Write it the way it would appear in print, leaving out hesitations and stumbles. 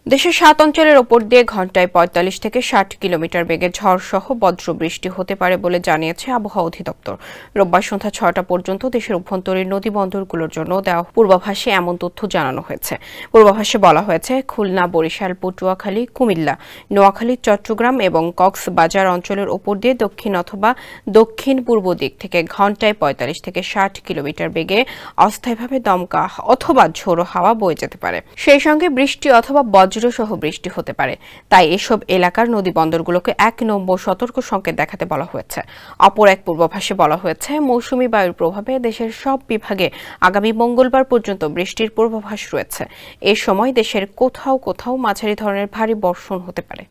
দেশের ৭ অঞ্চলের ওপর দিয়ে ঘণ্টায় ৪৫ থেকে ৬০ কিলোমিটার বেগে ঝড়সহ বজ্রবৃষ্টি হতে পারে বলে জানিয়েছে আবহাওয়া অধিদপ্তর। রোববার সন্ধ্যা ৬টা পর্যন্ত দেশের অভ্যন্তরীণ নদীবন্দরগুলোর জন্য দেওয়া পূর্বাভাসে এমন তথ্য জানানো হয়েছে। পূর্বাভাসে বলা হয়েছে, খুলনা, বরিশাল, পটুয়াখালী, কুমিল্লা, নোয়াখালী, চট্টগ্রাম এবং কক্সবাজার অঞ্চলের ওপর দিয়ে দক্ষিণ অথবা দক্ষিণ পূর্ব দিক থেকে ঘণ্টায় ৪৫ থেকে ৬০ কিলোমিটার বেগে অস্থায়ীভাবে দমকা অথবা ঝোড়ো হাওয়া বয়ে যেতে পারে। সেই সঙ্গে বৃষ্টি অথবা বজ্রসহ বৃষ্টি হতে পারে। তাই এসব এলাকার নদীবন্দরগুলোকে ১ নম্বর সতর্ক সংকেত দেখাতে বলা হয়েছে। অপর এক পূর্বাভাসে বলা হয়েছে, মৌসুমী বায়ুর প্রভাবে দেশের সব বিভাগে আগামী মঙ্গলবার পর্যন্ত বৃষ্টির পূর্বাভাস রয়েছে। এ সময় দেশের কোথাও কোথাও মাঝারি ধরনের ভারী বর্ষণ হতে পারে।